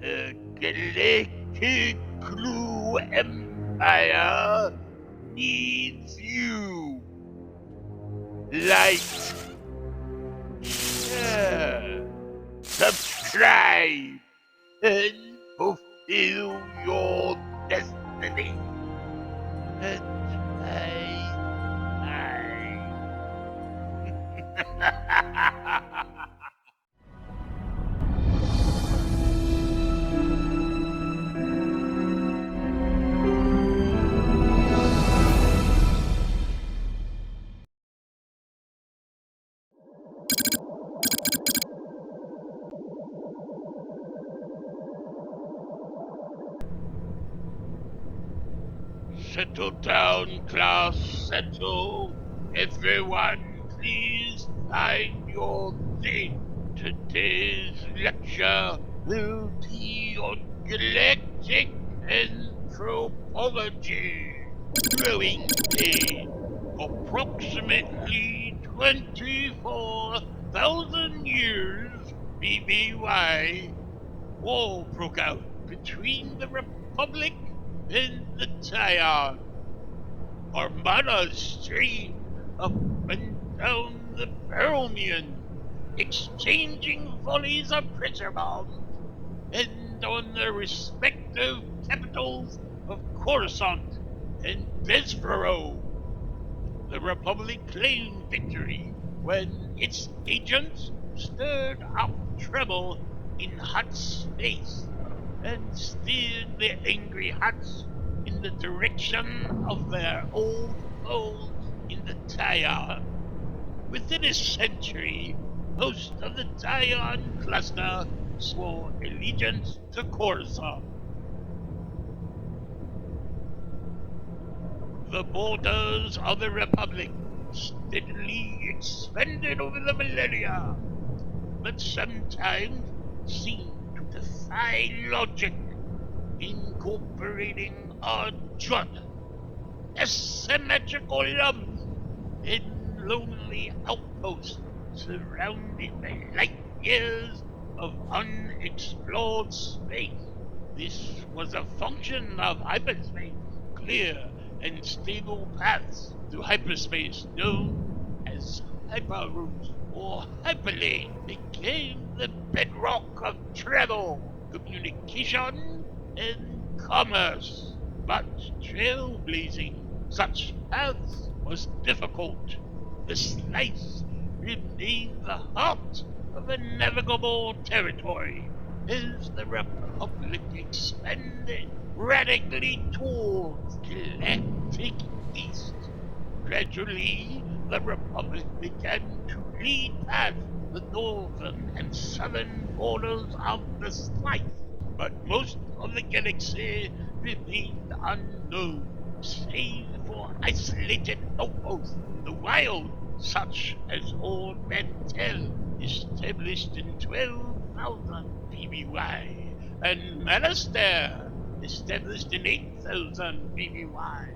The Galactic Glue Empire needs you. Like, share, subscribe, and fulfill your destiny. And bye. Settle down, class, settle. Everyone, please find your seat. Today's lecture will be on galactic anthropology. Growing pain. Approximately 24,000 years B.B.Y. War broke out between the Republic and the Tian. Armadas streamed up and down the Permian, exchanging volleys of pressure bombs, and on their respective capitals of Coruscant and Bessborough. The Republic claimed victory when its agents stirred up trouble in Hutt space and steered the angry Hutts in the direction of their old foes in the Tian. Within a century, most of the Tian cluster swore allegiance to Coruscant. The borders of the Republic steadily expanded over the millennia, but sometimes seemed to defy logic, incorporating odd jut, asymmetrical lumps, and lonely outposts surrounded by light years of unexplored space. This was a function of hyperspace, clear and stable paths through hyperspace known as hyperroutes or hyperlane became the bedrock of travel, communication, and commerce. But trailblazing such paths was difficult. The slice remained the heart of a navigable territory as the Republic expanded radically towards galactic east. Gradually, the Republic began to lead past the northern and southern borders of the slice, but most of the galaxy remained unknown, save for isolated outposts in the wild, such as Old Mantel, established in 12,000 BBY, and Malastair, established in 8,000 BBY.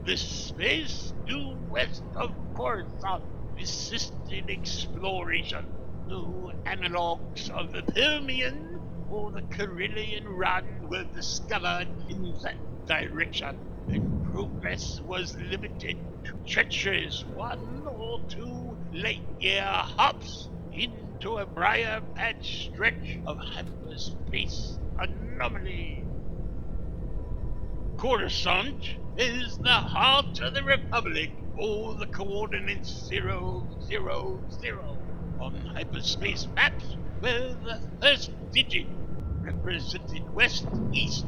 The space due west of Coruscant resisted exploration. No analogues of the Permian or the Carillion Run were discovered in that direction, and progress was limited to treacherous 1 or 2 light-year hops into a briar patch stretch of hyperspace anomaly. Coruscant is the heart of the Republic, or the coordinates 000 on hyperspace maps, where the first digit represented west-east,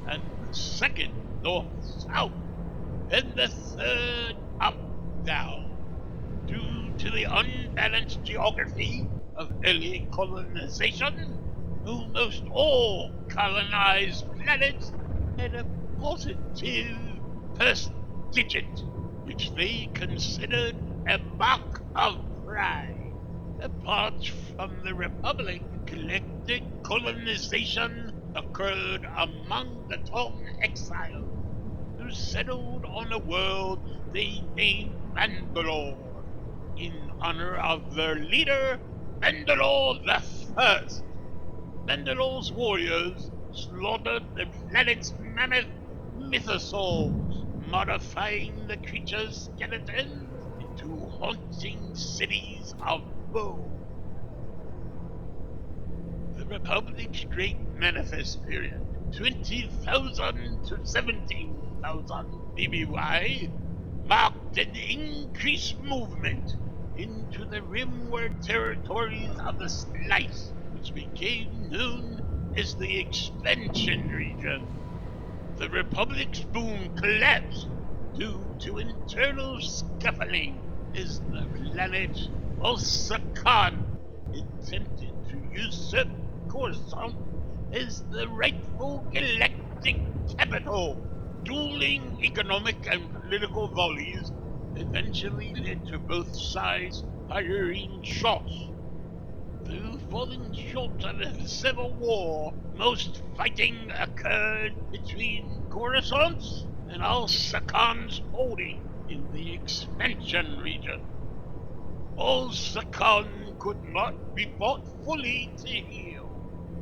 and the second north-south, and the third up-down. Due to the unbalanced geography of early colonization, almost all colonized planets had a positive first digit, which they considered a mark of pride. Apart from the Republic, galactic colonization occurred among the Tong exiles, who settled on a world they named Mandalore, in honor of their leader, Mandalore the First. Mandalore's warriors slaughtered the planet's mammoth mythosaurs, modifying the creature's skeletons into haunting cities of bone. The Republic's Great Manifest period, 20,000 to 17,000 BBY, marked an increased movement into the rimward territories of the Slice, which became known as the Expansion Region. The Republic's boom collapsed due to internal scuffling as the planet Osakan attempted to usurp Coruscant as the rightful galactic capital. Dueling economic and political volleys eventually led to both sides firing shots. Though falling short of a civil war, most fighting occurred between Coruscant's and Al-Sakan's holding in the Expansion region. Al-Sakan could not be brought fully to heel.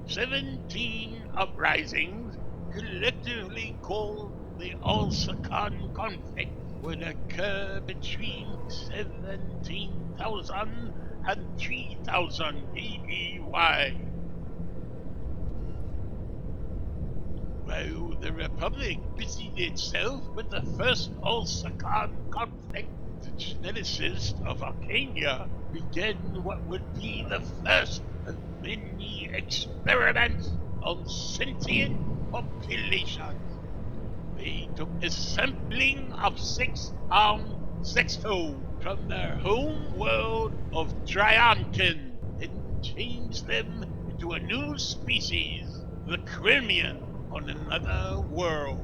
17 uprisings, collectively called the Al-Sakan conflict, would occur between 17,000 and 3,000 BBY. While the Republic busied itself with the first Al-Sakan conflict, the geneticists of Arcania began what would be the first of many experiments on sentient populations. They took a sampling of 6 armed sextoads from their home world of Triankin and changed them into a new species, the Crimean, on another world.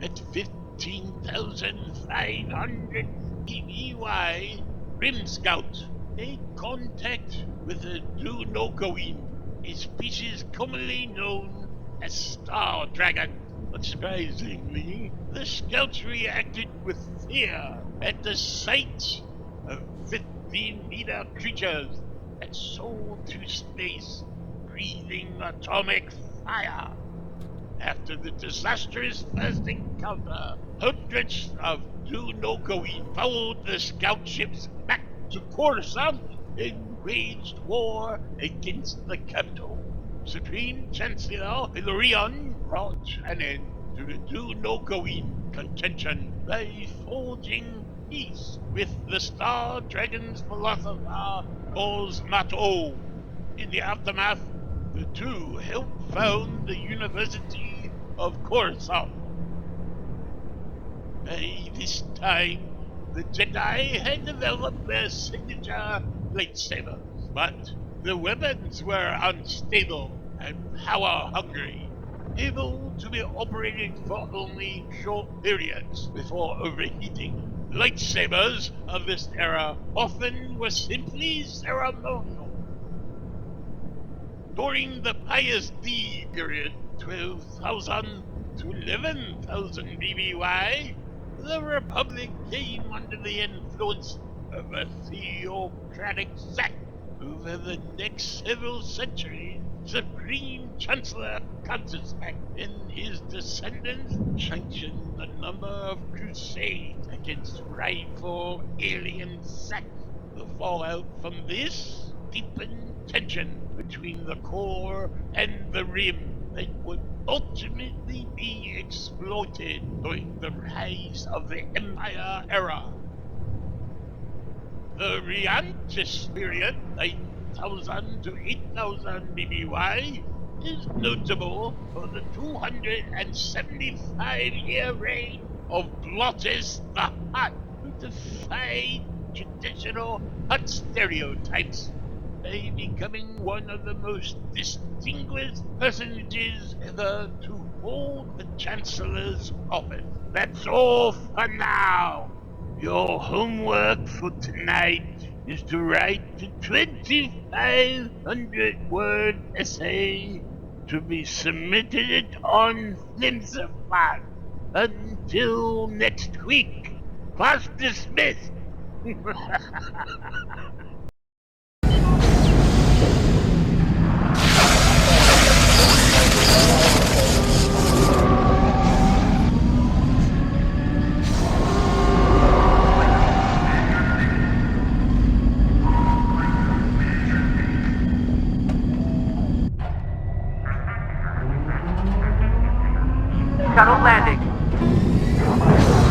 At 15,500 BBY, Rim Scout made contact with a Dunogoin, a species commonly known as Star Dragon. Unsurprisingly, the scouts reacted with fear at the sight of 15-meter creatures that soared through space, breathing atomic fire. After the disastrous first encounter, hundreds of Dunogoin followed the scout ships back to Coruscant and waged war against the capital. Supreme Chancellor Hilarion brought an end to the do-no-going contention by forging peace with the Star Dragon's philosopher Osmato. In the aftermath, the two helped found the University of Coruscant. By this time, the Jedi had developed their signature lightsabers, but the weapons were unstable and power-hungry, able to be operated for only short periods before overheating. Lightsabers of this era often were simply ceremonial. During the Pius D period, 12,000 to 11,000 BBY, the Republic came under the influence of a theocratic sect. Over the next several centuries, Supreme Chancellor Constantine and his descendants sanctioned a number of crusades against rival alien sects. The fallout from this deepened tension between the core and the rim that would ultimately be exploited during the rise of the Empire era. The Riantis period, 9,000 to 8,000 BBY, is notable for the 275-year reign of Glottis the Hutt, who defied traditional Hutt stereotypes by becoming one of the most distinguished personages ever to hold the Chancellor's office. That's all for now. Your homework for tonight is to write a 2,500-word essay to be submitted on Flimsify. Until next week, class dismissed. shuttle landing.